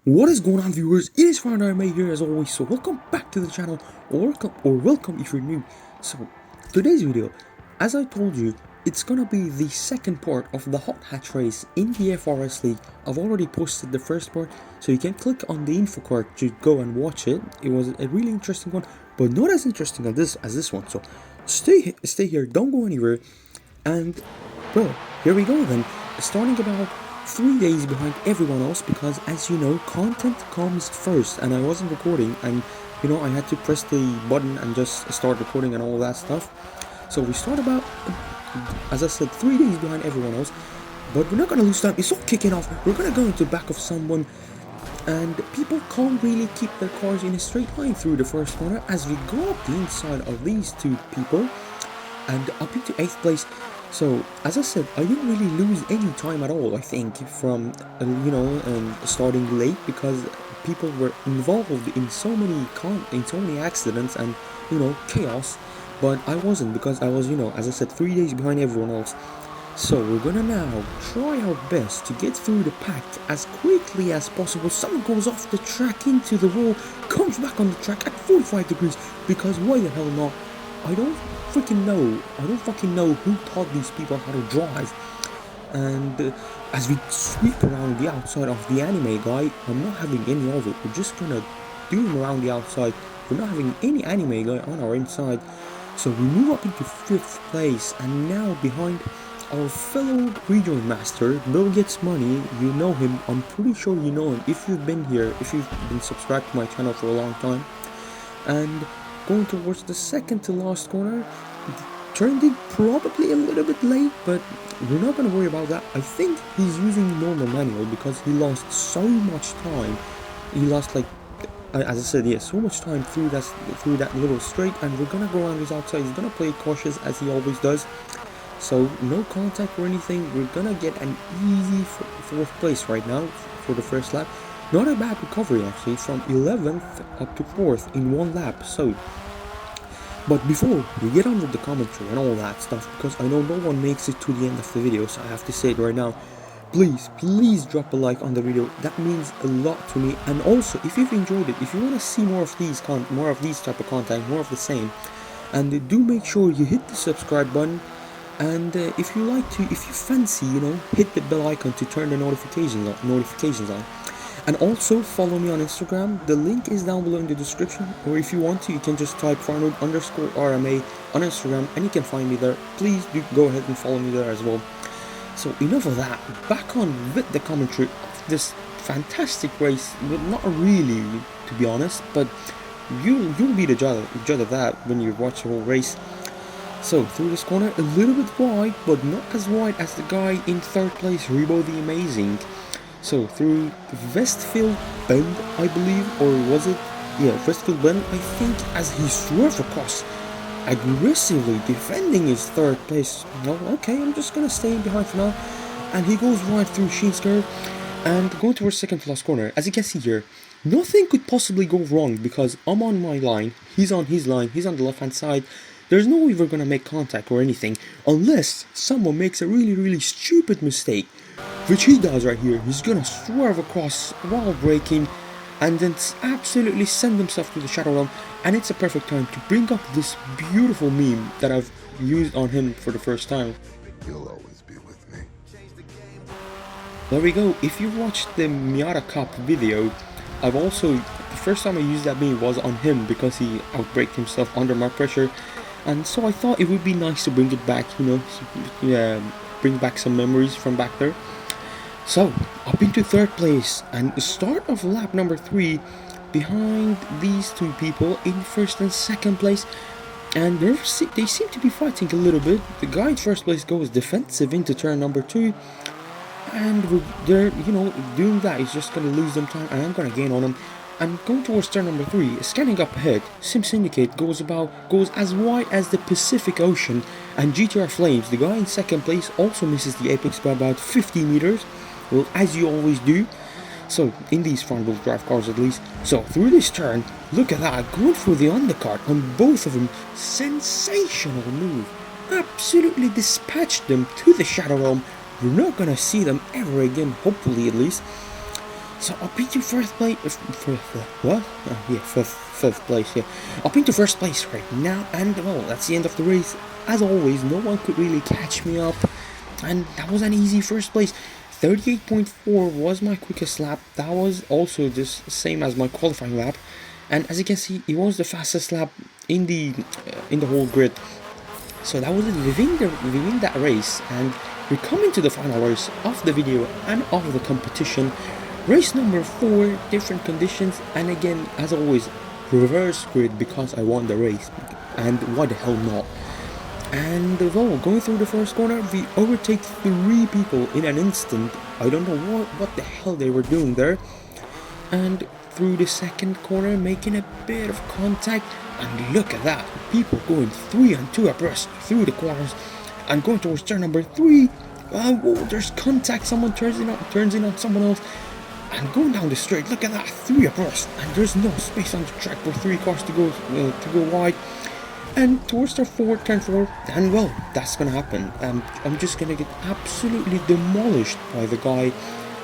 What is going on, viewers? It is May here as always, so welcome back to the channel, or welcome if you're new. So today's video, as I told you, it's gonna be the second part of the hot hatch race in the FRS League. I've already posted the first part, so you can click on the info card to go and watch it. It was a really interesting one, but not as interesting as this one. So stay here, don't go anywhere, and well, here we go then. Starting about 3 days behind everyone else, because as you know, content comes first, and I wasn't recording, and you know, I had to press the button and just start recording and all that stuff. So we start about, as I said, 3 days behind everyone else, but we're not gonna lose time. It's all kicking off. We're gonna go into the back of someone, and people can't really keep their cars in a straight line through the first corner as we go up the inside of these two people and up into 8th place. So, as I said, I didn't really lose any time at all, I think, from, starting late, because people were involved in so many accidents and, chaos, but I wasn't, because I was, as I said, 3 days behind everyone else. So, we're gonna now try our best to get through the pack as quickly as possible. Someone goes off the track into the wall, comes back on the track at 45 degrees, because why the hell not? I don't fucking know who taught these people how to drive. And as we sweep around the outside of the anime guy, I'm not having any of it. We're just gonna do him around the outside. We're not having any anime guy on our inside. So we move up into 5th place, and now behind our fellow regional master, Bill Gets Money. You know him, I'm pretty sure you know him if you've been here, if you've been subscribed to my channel for a long time. And going towards the second to last corner, turned in probably a little bit late, but we're not going to worry about that. I think he's using normal manual because he lost so much time. He lost, like, as I said, yeah, so much time through that little straight, and we're going to go around his outside. He's going to play cautious as he always does. So no contact or anything. We're going to get an easy 4th place right now for the first lap. Not a bad recovery, actually, from 11th up to 4th in one lap. So, but before we get on with the commentary and all that stuff, because I know no one makes it to the end of the video, so I have to say it right now, please drop a like on the video. That means a lot to me. And also, if you've enjoyed it, if you want to see more of these type of content, more of the same, and do make sure you hit the subscribe button. And if you fancy, hit the bell icon to turn the notifications on. And also follow me on Instagram. The link is down below in the description, or if you want to, you can just type Farnood_RMA on Instagram and you can find me there. Please do go ahead and follow me there as well. So enough of that, back on with the commentary of this fantastic race. But not really, to be honest, but you'll be the judge of that when you watch the whole race. So through this corner, a little bit wide, but not as wide as the guy in 3rd place, Rebo the Amazing. So through Westfield Bend, I believe, or was it? Yeah, Westfield Bend, I think, as he swerved across, aggressively defending his 3rd place. No, okay, I'm just gonna stay behind for now. And he goes right through Sheen's curve and going towards 2nd to last corner. As you can see here, nothing could possibly go wrong because I'm on my line, he's on his line, he's on the left hand side. There's no way we're gonna make contact or anything unless someone makes a really stupid mistake, which he does right here. He's gonna swerve across while braking and then absolutely send himself to the Shadow Realm, and it's a perfect time to bring up this beautiful meme that I've used on him for the first time. You'll always be with me. There we go. If you watched the Miata Cup video, the first time I used that meme was on him because he outbraked himself under my pressure. And so I thought it would be nice to bring it back, bring back some memories from back there. So, up into 3rd place, and the start of lap number 3, behind these two people in 1st and 2nd place. And they seem to be fighting a little bit. The guy in 1st place goes defensive into turn number 2. And they're, doing that. He's just going to lose them time, and I'm going to gain on him. And going towards turn number 3, scanning up ahead, Sim Syndicate goes as wide as the Pacific Ocean, and GTR Flames, the guy in 2nd place, also misses the apex by about 50 meters, well, as you always do. So, in these front-wheel drive cars at least. So, through this turn, look at that, going for the undercut on both of them. Sensational move. Absolutely dispatched them to the Shadow Realm. We're not gonna see them ever again, hopefully at least. So up into first place. What? Yeah, fifth place. Yeah, up into first place right now, and well, that's the end of the race. As always, no one could really catch me up, and that was an easy first place. 38.4 was my quickest lap. That was also just same as my qualifying lap, and as you can see, it was the fastest lap in the whole grid. So that was it within that race, and we're coming to the final race of the video and of the competition. Race number 4, different conditions, and again, as always, reverse grid because I won the race, and why the hell not? And well, going through the first corner, we overtake 3 people in an instant. I don't know what the hell they were doing there. And through the second corner, making a bit of contact, and look at that, people going 3 and 2 abreast through the corners, and going towards turn number 3. Whoa, there's contact, someone turns in on someone else, and going down the straight, look at that, 3 abreast, and there's no space on the track for 3 cars to go wide. And towards turn 4, and well, that's gonna happen. I'm just gonna get absolutely demolished by the guy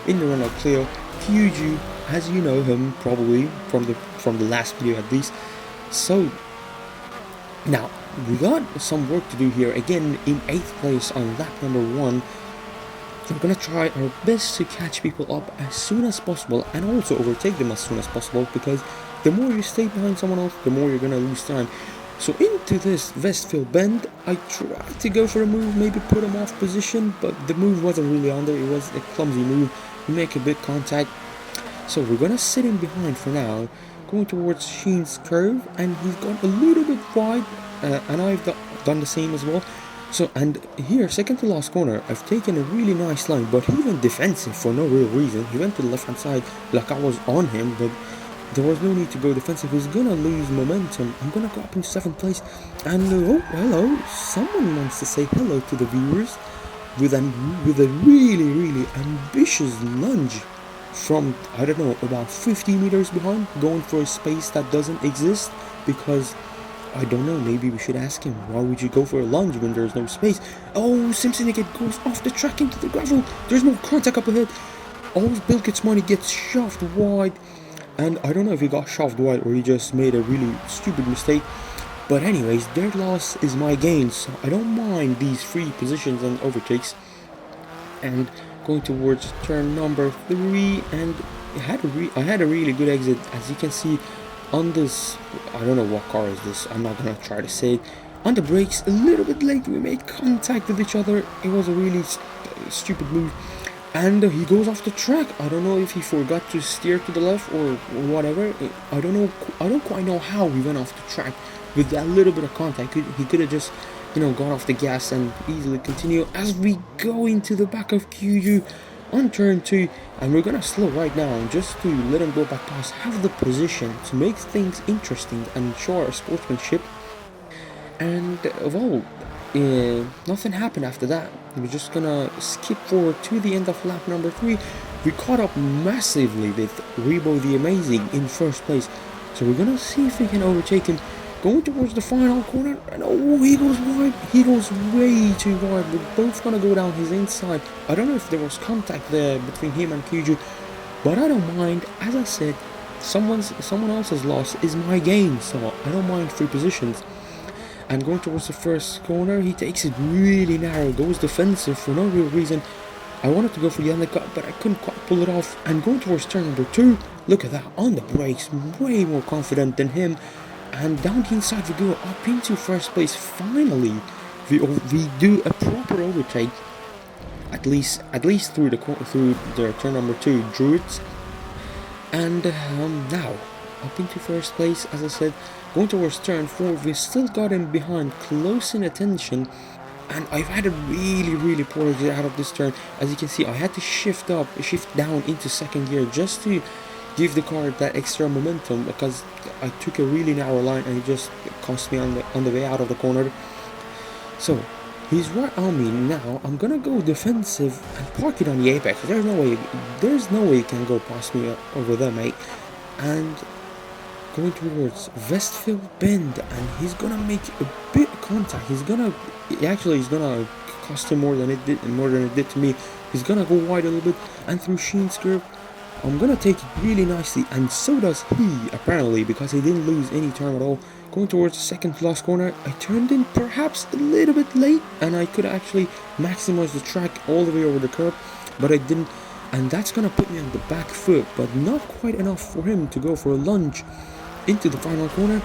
in the Renault Clio, Kyuju, as you know him probably from the last video at least. So now we got some work to do here. Again, in 8th place on lap number 1. So we're gonna try our best to catch people up as soon as possible, and also overtake them as soon as possible, because the more you stay behind someone else, the more you're gonna lose time. So into this Westfield bend, I tried to go for a move, maybe put him off position, but the move wasn't really on there. It was a clumsy move. We make a bit contact. So we're gonna sit him behind for now, going towards Sheen's curve, and he's got a little bit wide, and I've done the same as well. So, and here, second to last corner, I've taken a really nice line, but he went defensive for no real reason. He went to the left hand side like I was on him, but there was no need to go defensive. He's gonna lose momentum. I'm gonna go up in 7th place, and oh, hello, someone wants to say hello to the viewers with a really ambitious lunge from, I don't know, about 50 meters behind, going for a space that doesn't exist, because I don't know, maybe we should ask him, why would you go for a lunge when there's no space? Oh, Simpson again goes off the track into the gravel. There's no contact up ahead. Oh, Bill gets money, gets shoved wide. And I don't know if he got shoved wide or he just made a really stupid mistake. But anyways, their loss is my gain, so I don't mind these free positions and overtakes. And going towards turn number 3, and I had a really good exit, as you can see on this. I don't know what car is this, I'm not gonna try to say it. On the brakes, a little bit late, we made contact with each other. It was a really stupid move, and he goes off the track. I don't know if he forgot to steer to the left or whatever. I don't quite know how he went off the track with that little bit of contact. He could have just, you know, got off the gas and easily continue, as we go into the back of Kyuju on turn 2, and we're gonna slow right now just to let him go back past, have the position to make things interesting and show our sportsmanship. And well, nothing happened after that. We're just gonna skip forward to the end of lap number 3. We caught up massively with Rebo the Amazing in first place, so we're gonna see if we can overtake him. Going towards the final corner, and oh, he goes wide. He goes way too wide. We're both gonna go down his inside. I don't know if there was contact there between him and Kyuju, but I don't mind. As I said, someone else's loss is my gain, so I don't mind free positions. And going towards the first corner, he takes it really narrow, goes defensive for no real reason. I wanted to go for the undercut, but I couldn't quite pull it off. And going towards turn number 2, look at that, on the brakes, way more confident than him. And down the inside we go, up into first place. Finally, we do a proper overtake, at least through the turn number 2 Druids. And now up into first place, as I said. Going towards turn 4, we still got him behind, close in attention, and I've had a really poor exit out of this turn. As you can see, I had to shift down into second gear just to give the car that extra momentum, because I took a really narrow line and it just cost me on the way out of the corner. So he's right on me now. I'm gonna go defensive and park it on the apex. There's no way you can go past me over there, mate. And going towards Westfield bend, and he's gonna make a bit of contact. He's gonna cost him more than it did to me. He's gonna go wide a little bit, and through Sheen's curve, I'm gonna take it really nicely, and so does he, apparently, because he didn't lose any time at all. Going towards the second to last corner, I turned in perhaps a little bit late, and I could actually maximize the track all the way over the curb, but I didn't, and that's gonna put me on the back foot, but not quite enough for him to go for a lunge into the final corner.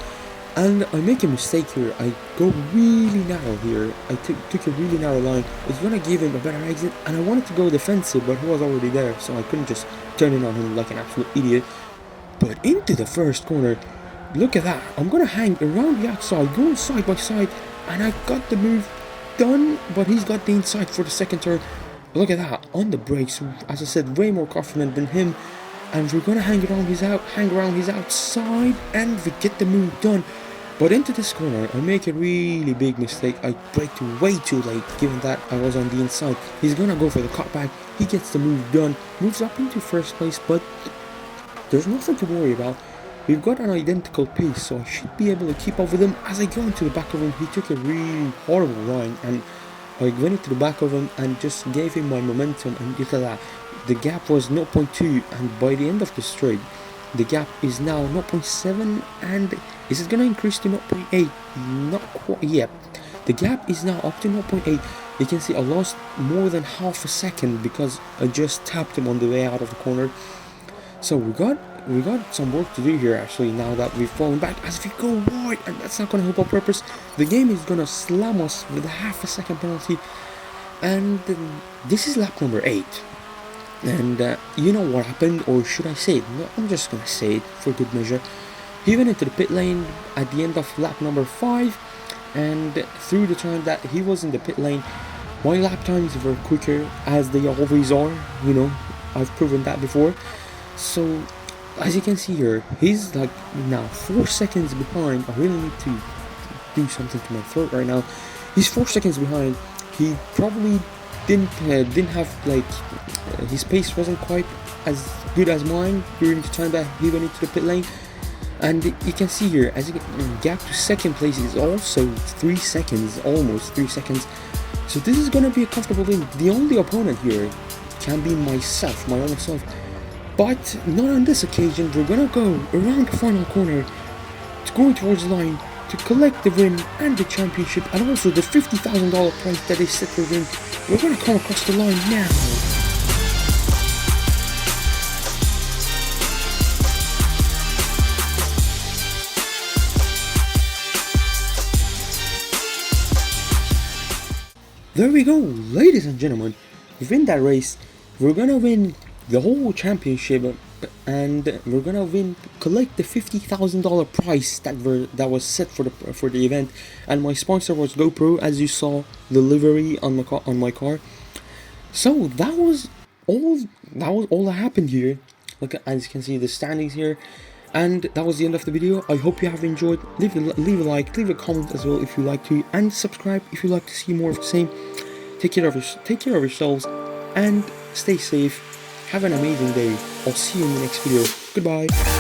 And I make a mistake here. I go really narrow here. I took a really narrow line. I was gonna give him a better exit, and I wanted to go defensive, but he was already there, so I couldn't just turn in on him like an absolute idiot. But into the first corner, look at that. I'm gonna hang around the outside, going side by side, and I got the move done, but he's got the inside for the second turn. Look at that, on the brakes, as I said, way more confident than him. And we're gonna hang around his outside, and we get the move done. But into this corner, I make a really big mistake. I braked way too late, given that I was on the inside. He's gonna go for the cutback. He gets the move done, moves up into first place, but there's nothing to worry about. We've got an identical pace, so I should be able to keep up with him. As I go into the back of him, he took a really horrible line, and I went into the back of him and just gave him my momentum, and look at that. The gap was 0.2, and by the end of the straight, the gap is now 0.7, and is it going to increase to 0.8? Not quite yet. The gap is now up to 0.8. You can see I lost more than half a second because I just tapped him on the way out of the corner. So we got some work to do here actually, now that we've fallen back. As we go wide, and that's not going to help our purpose. The game is going to slam us with a half a second penalty, and this is lap number 8. And you know what happened, or should I say it? No, I'm just gonna say it for good measure. He went into the pit lane at the end of lap number 5, and through the time that he was in the pit lane, my lap times were quicker, as they always are. You know, I've proven that before. So as you can see here, he's like now 4 seconds behind. I really need to do something to my throat right now. He's 4 seconds behind. He probably didn't have like his pace wasn't quite as good as mine during the time that he went into the pit lane. And you can see here, as you get gap to second place is also 3 seconds, almost 3 seconds. So this is gonna be a comfortable win. The only opponent here can be myself, my own self. But not on this occasion. We're gonna go around the final corner, going towards the line to collect the win and the championship, and also the $50,000 prize that they set for win. We're gonna come across the line now. There we go, ladies and gentlemen. Within that race, we're gonna win the whole championship, and we're gonna collect the $50,000 prize that was set for the event. And my sponsor was GoPro, as you saw the livery on my car. So that was all that happened here. Look, as you can see the standings here. And that was the end of the video. I hope you have enjoyed. Leave a like, leave a comment as well if you like to, and subscribe if you like to see more of the same. Take care of yourselves, and stay safe. Have an amazing day. I'll see you in the next video. Goodbye.